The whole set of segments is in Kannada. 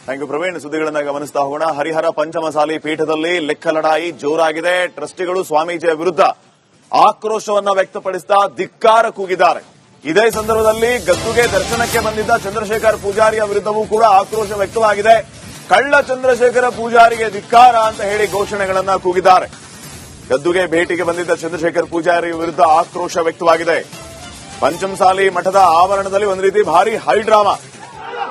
Thank you Praveen. ಸುದ್ದಿಗಳನ್ನ ಗಮನಿಸ್ತಾ ಹೋಗೋಣ. ಹರಿಹರ ಪಂಚಮಸಾಲಿ ಪೀಠದಲ್ಲಿ ಲೆಕ್ಕ ಲಢಾಯಿ ಜೋರಾಗಿದೆ. ಟ್ರಸ್ಟಿಗಳು ಸ್ವಾಮೀಜಿಯ ವಿರುದ್ಧ ಆಕ್ರೋಶವನ್ನ ವ್ಯಕ್ತಪಡಿಸ್ತಾ ಧಿಕ್ಕಾರ ಕೂಗಿದ್ದಾರೆ. ಇದೇ ಸಂದರ್ಭದಲ್ಲಿ ಗದ್ದುಗೆ ದರ್ಶನಕ್ಕೆ ಬಂದಿದ್ದ ಚಂದ್ರಶೇಖರ್ ಪೂಜಾರಿಯ ವಿರುದ್ಧವೂ ಕೂಡ ಆಕ್ರೋಶ ವ್ಯಕ್ತವಾಗಿದೆ. ಕಳ್ಳ ಚಂದ್ರಶೇಖರ ಪೂಜಾರಿಗೆ ಧಿಕ್ಕಾರ ಅಂತ ಹೇಳಿ ಘೋಷಣೆಗಳನ್ನ ಕೂಗಿದ್ದಾರೆ. ಗದ್ದುಗೆ ಭೇಟಿಗೆ ಬಂದಿದ್ದ ಚಂದ್ರಶೇಖರ್ ಪೂಜಾರಿ ವಿರುದ್ಧ ಆಕ್ರೋಶ ವ್ಯಕ್ತವಾಗಿದೆ. ಪಂಚಮಸಾಲಿ ಮಠದ ಆವರಣದಲ್ಲಿ ಒಂದು ರೀತಿ ಭಾರಿ ಹೈಡ್ರಾಮಾ.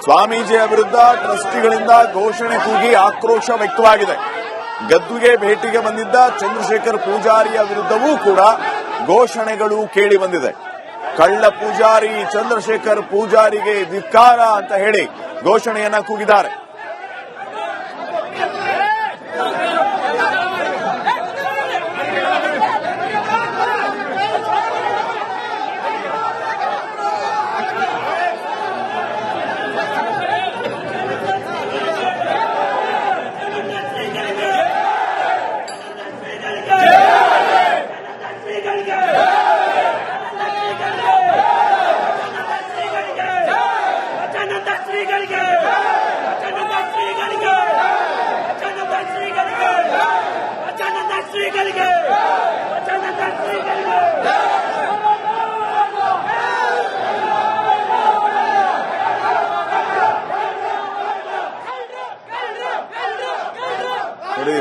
ಸ್ವಾಮೀಜಿಯ ವಿರುದ್ಧ ಟ್ರಸ್ಟಿಗಳಿಂದ ಘೋಷಣೆ ಕೂಗಿ ಆಕ್ರೋಶ ವ್ಯಕ್ತವಾಗಿದೆ. ಗದ್ದುಗೆ ಭೇಟಿಗೆ ಬಂದಿದ್ದ ಚಂದ್ರಶೇಖರ್ ಪೂಜಾರಿಯ ವಿರುದ್ಧವೂ ಕೂಡ ಘೋಷಣೆಗಳು ಕೇಳಿ ಬಂದಿದೆ. ಕಳ್ಳ ಪೂಜಾರಿ ಚಂದ್ರಶೇಖರ್ ಪೂಜಾರಿಗೆ ಧಿಕ್ಕಾರ ಅಂತ ಹೇಳಿ ಘೋಷಣೆಯನ್ನ ಕೂಗಿದ್ದಾರೆ.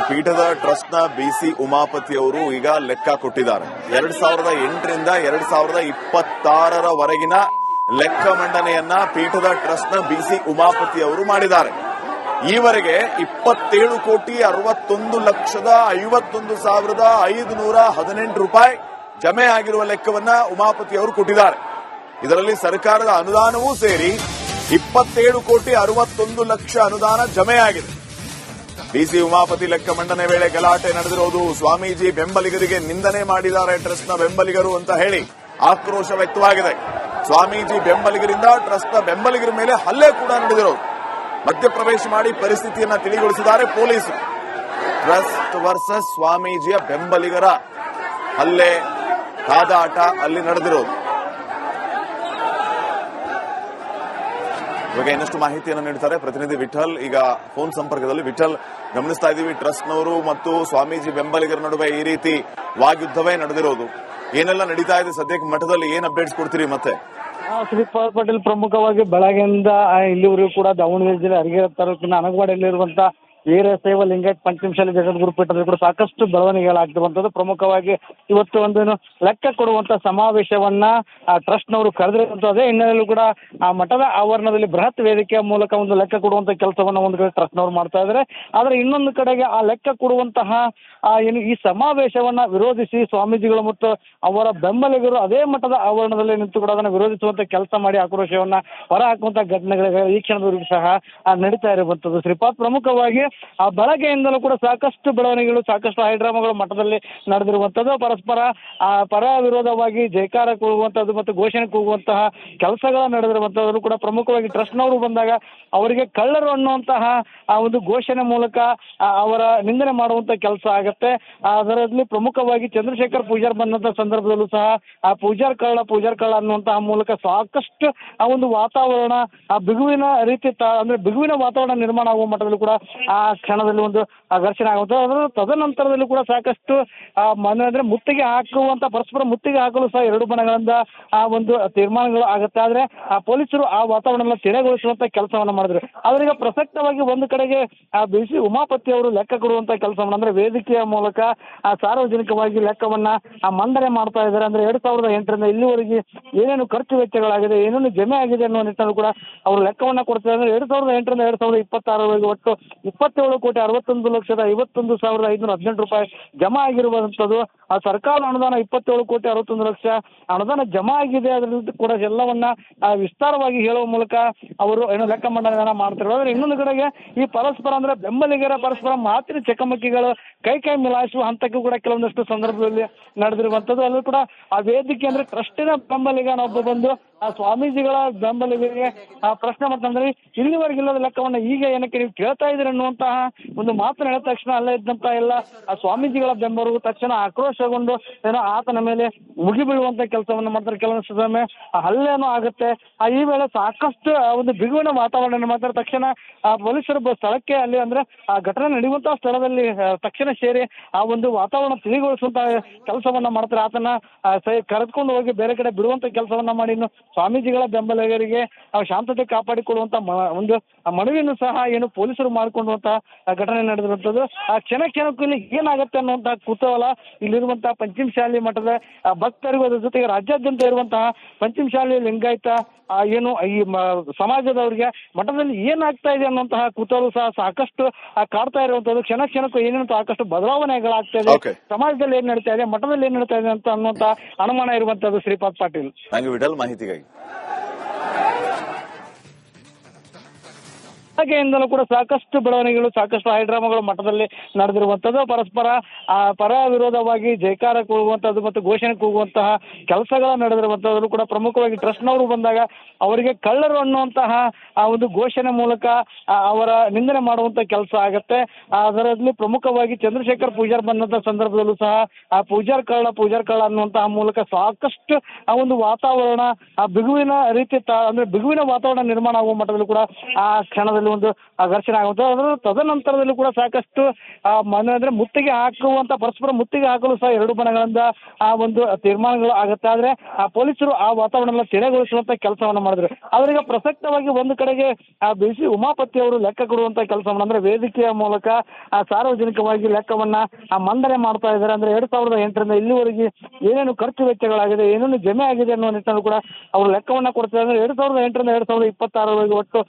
ಪೀಠದ ಟ್ರಸ್ಟ್ನ ಬಿಸಿ ಉಮಾಪತಿ ಅವರು ಈಗ ಲೆಕ್ಕ ಕೊಟ್ಟಿದ್ದಾರೆ. 2008ರಿಂದ 2026ರವರೆಗಿನ ಲೆಕ್ಕ ಮಂಡನೆಯನ್ನ ಪೀಠದ ಟ್ರಸ್ಟ್ನ ಬಿಸಿ ಉಮಾಪತಿ ಅವರು ಮಾಡಿದ್ದಾರೆ. ಈವರೆಗೆ 27,61,51,518 ರೂಪಾಯಿ ಜಮೆ ಆಗಿರುವ ಲೆಕ್ಕವನ್ನ ಉಮಾಪತಿ ಅವರು ಕೊಟ್ಟಿದ್ದಾರೆ. ಇದರಲ್ಲಿ ಸರ್ಕಾರದ ಅನುದಾನವೂ ಸೇರಿ 27,61,00,000 ಅನುದಾನ ಜಮೆಯಾಗಿದೆ. ಬಿಸಿ ಉಮಾಪತಿ ಲೆಕ್ಕ ಮಂಡನೆ ವೇಳೆ ಗಲಾಟೆ ನಡೆದಿರೋದು, ಸ್ವಾಮೀಜಿ ಬೆಂಬಲಿಗರಿಗೆ ನಿಂದನೆ ಮಾಡಿದ್ದಾರೆ ಟ್ರಸ್ಟ್ನ ಬೆಂಬಲಿಗರು ಅಂತ ಹೇಳಿ ಆಕ್ರೋಶ ವ್ಯಕ್ತವಾಗಿದೆ. ಸ್ವಾಮೀಜಿ ಬೆಂಬಲಿಗರಿಂದ ಟ್ರಸ್ಟ್ನ ಬೆಂಬಲಿಗರ ಮೇಲೆ ಹಲ್ಲೆ ಕೂಡ ನಡೆದಿರೋದು. ಮಧ್ಯಪ್ರವೇಶ ಮಾಡಿ ಪರಿಸ್ಥಿತಿಯನ್ನ ತಿಳಿಗೊಳಿಸಿದ್ದಾರೆ ಪೊಲೀಸರು. ಟ್ರಸ್ಟ್ ವರ್ಸಸ್ ಸ್ವಾಮೀಜಿಯ ಬೆಂಬಲಿಗರ ಹಲ್ಲೆ ಕಾದಾಟ ಅಲ್ಲಿ ನಡೆದಿರೋದು. ಇವಾಗ ಇನ್ನಷ್ಟು ಮಾಹಿತಿಯನ್ನು ನೀಡುತ್ತಾರೆ ಪ್ರತಿನಿಧಿ ವಿಠಲ್. ಈಗ ಫೋನ್ ಸಂಪರ್ಕದಲ್ಲಿ ವಿಠಲ್, ಗಮನಿಸ್ತಾ ಇದ್ದೀವಿ ಟ್ರಸ್ಟ್ನವರು ಮತ್ತು ಸ್ವಾಮೀಜಿ ಬೆಂಬಲಿಗರ ನಡುವೆ ಈ ರೀತಿ ವಾಗ್ಯುದ್ಧವೇ ನಡೆದಿರೋದು. ಏನೆಲ್ಲ ನಡೀತಾ ಇದೆ ಸದ್ಯಕ್ಕೆ ಮಠದಲ್ಲಿ, ಏನ್ ಅಪ್ಡೇಟ್ಸ್ ಕೊಡ್ತೀರಿ? ಮತ್ತೆ ಶ್ರೀಪಾದ್ ಪಟೇಲ್ ಪ್ರಮುಖವಾಗಿ ಬೆಳಗ್ಗೆಯಿಂದ ಇಲ್ಲಿವರೆಗೂ ಕೂಡ ದಾವಣಗೆರೆ ಜಿಲ್ಲೆ ಹರಿಹರ ತಾಲೂಕಿನ ಅನಗವಾಡಿಯಲ್ಲಿರುವಂತಹ ವೀರಶೈವ ಲಿಂಗಾಯತ್ ಪಂಚಮಸಾಲಿ ಜಗದ್ಗುರು ಪೀಠದಲ್ಲಿ ಕೂಡ ಸಾಕಷ್ಟು ಬೆಳವಣಿಗೆಗಳಾಗ್ತಿರುವಂತದ್ದು. ಪ್ರಮುಖವಾಗಿ ಇವತ್ತು ಒಂದು ಲೆಕ್ಕ ಕೊಡುವಂತ ಸಮಾವೇಶವನ್ನ ಟ್ರಸ್ಟ್ನವರು ಕರೆದಿರುವಂತದ್ದು. ಅದೇ ಹಿನ್ನೆಲೆಯಲ್ಲೂ ಕೂಡ ಆ ಮಠದ ಆವರಣದಲ್ಲಿ ಬೃಹತ್ ವೇದಿಕೆಯ ಮೂಲಕ ಒಂದು ಲೆಕ್ಕ ಕೊಡುವಂತ ಕೆಲಸವನ್ನ ಒಂದು ಕಡೆ ಟ್ರಸ್ಟ್ನವರು ಮಾಡ್ತಾ ಇದ್ದಾರೆ. ಆದ್ರೆ ಇನ್ನೊಂದು ಕಡೆಗೆ ಆ ಲೆಕ್ಕ ಕೊಡುವಂತಹ ಏನು ಈ ಸಮಾವೇಶವನ್ನ ವಿರೋಧಿಸಿ ಸ್ವಾಮೀಜಿಗಳು ಮತ್ತು ಅವರ ಬೆಂಬಲಿಗರು ಅದೇ ಮಠದ ಆವರಣದಲ್ಲಿ ನಿಂತು ಕೂಡ ಅದನ್ನು ವಿರೋಧಿಸುವಂತ ಕೆಲಸ ಮಾಡಿ ಆಕ್ರೋಶವನ್ನ ಹೊರ ಹಾಕುವಂತ ಘಟನೆಗಳು ಈ ಕ್ಷಣದವರೆಗೂ ಸಹ ನಡೀತಾ ಇರುವಂತದ್ದು. ಶ್ರೀಪಾದ್, ಪ್ರಮುಖವಾಗಿ ಆ ಬೆಳಗ್ಗೆಯಿಂದಲೂ ಕೂಡ ಸಾಕಷ್ಟು ಬೆಳವಣಿಗೆಗಳು, ಸಾಕಷ್ಟು ಹೈಡ್ರಾಮಾಗಳು ಮಠದಲ್ಲಿ ನಡೆದಿರುವಂತದ್ದು. ಪರಸ್ಪರ ಪರ ವಿರೋಧವಾಗಿ ಜೈಕಾರ ಕೂಗುವಂತದ್ದು ಮತ್ತು ಘೋಷಣೆ ಕೂಗುವಂತಹ ಕೆಲಸಗಳ ನಡೆದಿರುವಂತದ್ದು ಕೂಡ ಪ್ರಮುಖವಾಗಿ ಟ್ರಸ್ಟ್ನವರು ಬಂದಾಗ ಅವರಿಗೆ ಕಳ್ಳರು ಅನ್ನುವಂತಹ ಆ ಒಂದು ಘೋಷಣೆ ಮೂಲಕ ಅವರ ನಿಂದನೆ ಮಾಡುವಂತ ಕೆಲಸ ಆಗತ್ತೆ. ಅದರಲ್ಲಿ ಪ್ರಮುಖವಾಗಿ ಚಂದ್ರಶೇಖರ್ ಪೂಜಾರ್ ಬಂದಂತ ಸಂದರ್ಭದಲ್ಲೂ ಸಹ ಆ ಪೂಜಾರ್ ಕಳ್ಳ ಅನ್ನುವಂತಹ ಮೂಲಕ ಸಾಕಷ್ಟು ಆ ಒಂದು ವಾತಾವರಣ ಬಿಗುವಿನ ರೀತಿ ಅಂದ್ರೆ ಬಿಗುವಿನ ವಾತಾವರಣ ನಿರ್ಮಾಣ ಆಗುವ ಮಟ್ಟದಲ್ಲಿ ಕೂಡ ಆ ಕ್ಷಣದಲ್ಲಿ ಒಂದು ಘರ್ಷಣೆ ಆಗುತ್ತೆ. ಅದರ ತದನಂತರದಲ್ಲಿ ಕೂಡ ಸಾಕಷ್ಟು ಅಂದ್ರೆ ಮುತ್ತಿಗೆ ಹಾಕುವಂತ ಪರಸ್ಪರ ಮುತ್ತಿಗೆ ಹಾಕಲು ಸಹ ಎರಡು ಬಣಗಳಿಂದ ಆ ಒಂದು ತೀರ್ಮಾನಗಳು ಆಗುತ್ತೆ. ಆದ್ರೆ ಆ ಪೊಲೀಸರು ಆ ವಾತಾವರಣ ತೆರೆಗೊಳಿಸುವಂತ ಕೆಲಸವನ್ನ ಮಾಡಿದ್ರು. ಆದ್ರೆ ಈಗ ಪ್ರಸಕ್ತವಾಗಿ ಒಂದು ಕಡೆಗೆ ಆ ಬಿಸಿ ಉಮಾಪತಿ ಅವರು ಲೆಕ್ಕ ಕೊಡುವಂತ ಕೆಲಸವನ್ನ ಅಂದ್ರೆ ವೇದಿಕೆಯ ಮೂಲಕ ಆ ಸಾರ್ವಜನಿಕವಾಗಿ ಲೆಕ್ಕವನ್ನ ಮಂಡನೆ ಮಾಡ್ತಾ ಇದ್ದಾರೆ. ಅಂದ್ರೆ 2008ರಿಂದ ಇಲ್ಲಿವರೆಗೆ ಏನೇನು ಖರ್ಚು ವೆಚ್ಚಗಳಾಗಿದೆ, ಏನೇನು ಜಮೆ ಆಗಿದೆ ಅನ್ನೋ ನಿಟ್ಟಿನಲ್ಲಿ ಕೂಡ ಅವರು ಲೆಕ್ಕವನ್ನ ಕೊಡ್ತಾ ಇದ್ದಾರೆ. 2008ರಿಂದ 2026ವರೆಗೆ ಒಟ್ಟು 27,61,51,518 ರೂಪಾಯಿ ಜಮಾ ಆಗಿರುವಂತದ್ದು. ಆ ಸರ್ಕಾರ ಅನುದಾನ 27,61,00,000 ಅನುದಾನ ಜಮಾ ಆಗಿದೆ. ಅದರಿಂದ ಕೂಡ ಎಲ್ಲವನ್ನ ವಿಸ್ತಾರವಾಗಿ ಹೇಳುವ ಮೂಲಕ ಅವರು ಏನು ಲೆಕ್ಕ ಮಂಡನೆಯನ್ನ ಮಾಡ್ತಾರೆ. ಆದ್ರೆ ಇನ್ನೊಂದು ಕಡೆಗೆ ಈ ಪರಸ್ಪರ ಅಂದ್ರೆ ಬೆಂಬಲಿಗರ ಪರಸ್ಪರ ಮಾತಿನ ಚಕಮಕಿಗಳು ಕೈ ಮಿಲಾಯಿಸುವ ಹಂತಕ್ಕೂ ಕೂಡ ಕೆಲವೊಂದಷ್ಟು ಸಂದರ್ಭದಲ್ಲಿ ನಡೆದಿರುವಂತದ್ದು. ಅಲ್ಲೂ ಕೂಡ ಆ ವೇದಿಕೆ ಅಂದ್ರೆ ಟ್ರಸ್ಟಿನ ಬೆಂಬಲಿಗನೊಬ್ಬ ಬಂದು ಆ ಸ್ವಾಮೀಜಿಗಳ ಬೆಂಬಲಿಗರಿಗೆ ಆ ಪ್ರಶ್ನೆ ಮಾಡ್ತಂದ್ರೆ ಇಲ್ಲಿವರೆಗಿಲ್ಲದ ಲೆಕ್ಕವನ್ನ ಈಗ ಏನಕ್ಕೆ ನೀವು ಕೇಳ್ತಾ ಇದ್ದೀರಿ ಅನ್ನುವಂತಹ ಒಂದು ಮಾತನ್ನ ಹೇಳಿದ ತಕ್ಷಣ ಅಲ್ಲೇ ಇದ್ದಂತ ಎಲ್ಲ ಆ ಸ್ವಾಮೀಜಿಗಳ ಬೆಂಬಲಿಗರು ತಕ್ಷಣ ಆಕ್ರೋಶಗೊಂಡು ಏನೋ ಆತನ ಮೇಲೆ ಮುಗಿಬೀಳುವಂತ ಕೆಲಸವನ್ನ ಮಾಡ್ತಾರೆ. ಕೆಲವೊಂದು ಸಮಯ ಹಲ್ಲೆನೂ ಆಗುತ್ತೆ. ಈ ವೇಳೆ ಸಾಕಷ್ಟು ಒಂದು ಬಿಗುವಿನ ವಾತಾವರಣ ಮಾಡ್ತಾರೆ. ತಕ್ಷಣ ಆ ಪೊಲೀಸರು ಸ್ಥಳಕ್ಕೆ ಅಲ್ಲಿ ಅಂದ್ರೆ ಆ ಘಟನೆ ನಡೆಯುವಂತಹ ಸ್ಥಳದಲ್ಲಿ ತಕ್ಷಣ ಸೇರಿ ಆ ಒಂದು ವಾತಾವರಣ ತಿಳಿಗೊಳಿಸುವಂತ ಕೆಲಸವನ್ನ ಮಾಡ್ತಾರೆ. ಆತನ ಕರೆದುಕೊಂಡು ಹೋಗಿ ಬೇರೆ ಕಡೆ ಬಿಡುವಂತ ಕೆಲಸವನ್ನ ಮಾಡಿ ಇನ್ನು ಸ್ವಾಮೀಜಿಗಳ ಬೆಂಬಲಿಗರಿಗೆ ಶಾಂತತೆ ಕಾಪಾಡಿಕೊಳ್ಳುವಂತ ಒಂದು ಮನವಿಯನ್ನು ಸಹ ಏನು ಪೊಲೀಸರು ಮಾಡಿಕೊಳ್ಳುವಂತಹ ಘಟನೆ ನಡೆದಿರುವಂತದ್ದು. ಆ ಕ್ಷಣಕ್ಕೂ ಇಲ್ಲಿ ಏನಾಗುತ್ತೆ ಅನ್ನುವಂತಹ ಕುತೂಹಲ ಇಲ್ಲಿರುವಂತಹ ಪಂಚಮಸಾಲಿ ಮಠದ ಭಕ್ತರಿಗೂ ಅದ್ರ ಜೊತೆಗೆ ರಾಜ್ಯಾದ್ಯಂತ ಇರುವಂತಹ ಪಂಚಮಸಾಲಿ ಲಿಂಗಾಯತ ಏನು ಈ ಸಮಾಜದವರಿಗೆ ಮಠದಲ್ಲಿ ಏನಾಗ್ತಾ ಇದೆ ಅನ್ನುವಂತಹ ಕುತೂಹಲ ಸಹ ಸಾಕಷ್ಟು ಕಾಡ್ತಾ ಇರುವಂತದ್ದು. ಕ್ಷಣಕ್ಕೂ ಏನೇನು ಸಾಕಷ್ಟು ಬದಲಾವಣೆಗಳಾಗ್ತಾ ಇದೆ, ಸಮಾಜದಲ್ಲಿ ಏನ್ ನಡೀತಾ ಇದೆ, ಮಠದಲ್ಲಿ ಏನ್ ನಡೀತಾ ಇದೆ ಅಂತ ಅನ್ನುವಂತ ಅನುಮಾನ ಇರುವಂತದ್ದು. ಶ್ರೀಪಾದ್ ಪಾಟೀಲ್, ವಿಠಲ್, ಮಾಹಿತಿಗಾಗಿ. ಹಾಗೆಯಿಂದಲೂ ಕೂಡ ಸಾಕಷ್ಟು ಬೆಳವಣಿಗೆಗಳು, ಸಾಕಷ್ಟು ಹೈಡ್ರಾಮಾಗಳು ಮಠದಲ್ಲಿ ನಡೆದಿರುವಂತದ್ದು. ಪರಸ್ಪರ ಪರ ವಿರೋಧವಾಗಿ ಜೈಕಾರ ಕೂಗುವಂತದ್ದು ಮತ್ತು ಘೋಷಣೆ ಕೂಗುವಂತಹ ಕೆಲಸಗಳ ನಡೆದಿರುವಂತದ್ದು ಕೂಡ ಪ್ರಮುಖವಾಗಿ ಟ್ರಸ್ಟ್ನವರು ಬಂದಾಗ ಅವರಿಗೆ ಕಳ್ಳರು ಅನ್ನುವಂತಹ ಆ ಒಂದು ಘೋಷಣೆ ಮೂಲಕ ಅವರ ನಿಂದನೆ ಮಾಡುವಂತ ಕೆಲಸ ಆಗತ್ತೆ. ಅದರಲ್ಲಿ ಪ್ರಮುಖವಾಗಿ ಚಂದ್ರಶೇಖರ್ ಪೂಜಾರ್ ಬಂದಂತ ಸಂದರ್ಭದಲ್ಲೂ ಸಹ ಆ ಪೂಜಾರ್ ಕಳ್ಳ ಅನ್ನುವಂತಹ ಮೂಲಕ ಸಾಕಷ್ಟು ಆ ಒಂದು ವಾತಾವರಣ ಆ ಬಿಗುವಿನ ರೀತಿ ಅಂದ್ರೆ ಬಿಗುವಿನ ವಾತಾವರಣ ನಿರ್ಮಾಣ ಆಗುವ ಮಟ್ಟದಲ್ಲೂ ಕೂಡ ಆ ಕ್ಷಣದಲ್ಲಿ ಒಂದು ಘರ್ಷಣೆ ಆಗುವಂತ. ಅದರ ತದನಂತರದಲ್ಲಿ ಕೂಡ ಸಾಕಷ್ಟು ಅಂದ್ರೆ ಮುತ್ತಿಗೆ ಹಾಕುವಂತ ಪರಸ್ಪರ ಮುತ್ತಿಗೆ ಹಾಕಲು ಸಹ ಎರಡು ಬಣಗಳಿಂದ ಆ ಒಂದು ತೀರ್ಮಾನಗಳು ಆಗುತ್ತೆ. ಆದ್ರೆ ಆ ಪೊಲೀಸರು ಆ ವಾತಾವರಣ ತೆರೆಗೊಳಿಸುವಂತ ಕೆಲಸವನ್ನ ಮಾಡಿದ್ರು. ಅವರಿಗೆ ಪ್ರಸಕ್ತವಾಗಿ ಒಂದು ಕಡೆಗೆ ಆ ಬಿಸಿ ಉಮಾಪತಿ ಅವರು ಲೆಕ್ಕ ಕೊಡುವಂತ ಕೆಲಸವನ್ನ ಅಂದ್ರೆ ವೇದಿಕೆಯ ಮೂಲಕ ಆ ಸಾರ್ವಜನಿಕವಾಗಿ ಲೆಕ್ಕವನ್ನ ಮಂಡನೆ ಮಾಡ್ತಾ ಇದ್ದಾರೆ. ಅಂದ್ರೆ 2008ರಿಂದ ಇಲ್ಲಿವರೆಗೆ ಏನೇನು ಖರ್ಚು ವೆಚ್ಚಗಳಾಗಿದೆ, ಏನೇನು ಜಮೆ ಆಗಿದೆ ಅನ್ನೋ ನಿಟ್ಟಿನಲ್ಲಿ ಕೂಡ ಅವರು ಲೆಕ್ಕವನ್ನ ಕೊಡ್ತಾ ಇದ್ದಾರೆ. 2008ರಿಂದ 2026 ಒಟ್ಟು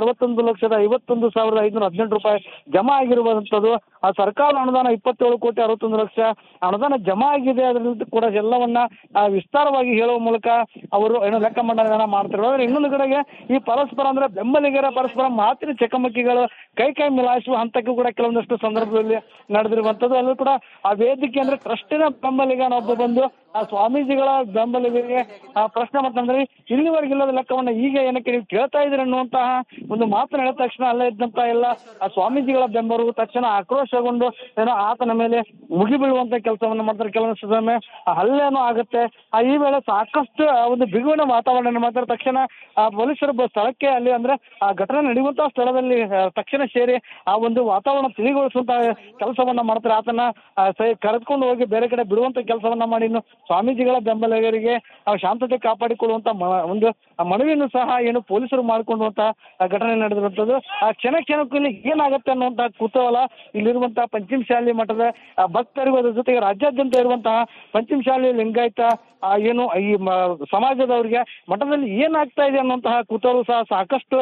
27,61,51,518 ರೂಪಾಯಿ ಜಮಾ ಆಗಿರುವಂತದ್ದು. ಆ ಸರ್ಕಾರ ಅನುದಾನ 27,61,00,000 ಅನುದಾನ ಜಮಾ ಆಗಿದೆ. ಅದರಿಂದ ಕೂಡ ಎಲ್ಲವನ್ನ ವಿಸ್ತಾರವಾಗಿ ಹೇಳುವ ಮೂಲಕ ಅವರು ಏನು ಲೆಕ್ಕ ಮಂಡನೆ ಮಾಡ್ತಾರೆ. ಆದ್ರೆ ಇನ್ನೊಂದು ಕಡೆಗೆ ಈ ಪರಸ್ಪರ ಅಂದ್ರೆ ಬೆಂಬಲಿಗರ ಪರಸ್ಪರ ಮಾತಿನ ಚಕಮಕಿಗಳು ಕೈ ಮಿಲಾಯಿಸುವ ಹಂತಕ್ಕೂ ಕೂಡ ಕೆಲವೊಂದಷ್ಟು ಸಂದರ್ಭದಲ್ಲಿ ನಡೆದಿರುವಂತದ್ದು. ಅಲ್ಲೂ ಕೂಡ ಆ ವೇದಿಕೆ ಅಂದ್ರೆ ಟ್ರಸ್ಟಿನ ಬೆಂಬಲಿಗನೊಬ್ಬ ಬಂದು ಆ ಸ್ವಾಮೀಜಿಗಳ ಬೆಂಬಲಿಗರಿಗೆ ಪ್ರಶ್ನೆ ಮಾಡ್ತಂದ್ರೆ ಇಲ್ಲಿವರೆಗಿಲ್ಲದ ಲೆಕ್ಕವನ್ನ ಈಗ ಏನಕ್ಕೆ ನೀವು ಕೇಳ್ತಾ ಇದ್ದೀರಿ ಅನ್ನುವಂತಹ ಒಂದು ಮಾತನ್ನ ಹೇಳಿದ ತಕ್ಷಣ ಅಲ್ಲೇ ಇದ್ದಂತ ಎಲ್ಲ ಆ ಸ್ವಾಮೀಜಿಗಳ ಬೆಂಬಲಿಗರು ತಕ್ಷಣ ಆಕ್ರೋಶಗೊಂಡು ಏನೋ ಆತನ ಮೇಲೆ ಮುಗಿಬೀಳುವಂತ ಕೆಲಸವನ್ನ ಮಾಡ್ತಾರೆ. ಕೆಲವೊಂದು ಸಮಯ ಹಲ್ಲೆನೂ ಆಗುತ್ತೆ. ಈ ವೇಳೆ ಸಾಕಷ್ಟು ಒಂದು ಬಿಗುವಿನ ವಾತಾವರಣ ಮಾಡ್ತಾರೆ. ತಕ್ಷಣ ಆ ಪೊಲೀಸರು ಸ್ಥಳಕ್ಕೆ ಅಲ್ಲಿ ಅಂದ್ರೆ ಆ ಘಟನೆ ನಡೆಯುವಂತಹ ಸ್ಥಳದಲ್ಲಿ ತಕ್ಷಣ ಸೇರಿ ಆ ಒಂದು ವಾತಾವರಣ ತಿಳಿಗೊಳಿಸುವಂತ ಕೆಲಸವನ್ನ ಮಾಡ್ತಾರೆ. ಆತನ ಕರೆದುಕೊಂಡು ಹೋಗಿ ಬೇರೆ ಕಡೆ ಬಿಡುವಂತ ಕೆಲಸವನ್ನ ಮಾಡಿ ಇನ್ನು ಸ್ವಾಮೀಜಿಗಳ ಬೆಂಬಲಿಗರಿಗೆ ಶಾಂತತೆ ಕಾಪಾಡಿಕೊಳ್ಳುವಂತ ಒಂದು ಮನವಿಯನ್ನು ಸಹ ಏನು ಪೊಲೀಸರು ಮಾಡಿಕೊಳ್ಳುವಂತ ಘಟನೆ ನಡೆದಿರುವಂತದ್ದು. ಆ ಕ್ಷಣಕ್ಕೂ ಇಲ್ಲಿ ಏನಾಗುತ್ತೆ ಅನ್ನುವಂತಹ ಕುತೂಹಲ ಇಲ್ಲಿರುವಂತಹ ಪಂಚಮಸಾಲಿ ಮಠದ ಭಕ್ತರಿಗೂ ಅದ್ರ ಜೊತೆಗೆ ರಾಜ್ಯಾದ್ಯಂತ ಇರುವಂತಹ ಪಂಚಮಸಾಲಿ ಲಿಂಗಾಯತ ಏನು ಈ ಸಮಾಜದವರಿಗೆ ಮಠದಲ್ಲಿ ಏನಾಗ್ತಾ ಇದೆ ಅನ್ನುವಂತಹ ಕುತೂಹಲ ಸಹ ಸಾಕಷ್ಟು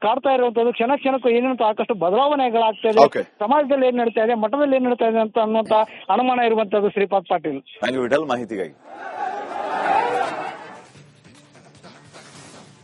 ಕಾಡ್ತಾ ಇರುವಂತದ್ದು. ಕ್ಷಣಕ್ಕೂ ಏನೇನು ಸಾಕಷ್ಟು ಬದಲಾವಣೆಗಳಾಗ್ತಾ ಇದೆ, ಸಮಾಜದಲ್ಲಿ ಏನ್ ನಡೀತಾ ಇದೆ, ಮಠದಲ್ಲಿ ಏನ್ ನಡೀತಾ ಇದೆ ಅಂತ ಅನ್ನುವಂತ ಅನುಮಾನ ಇರುವಂತದ್ದು. ಶ್ರೀಪಾದ್ ಪಾಟೀಲ್, ವಿಠಲ್, ಮಾಹಿತಿಗಾಗಿ.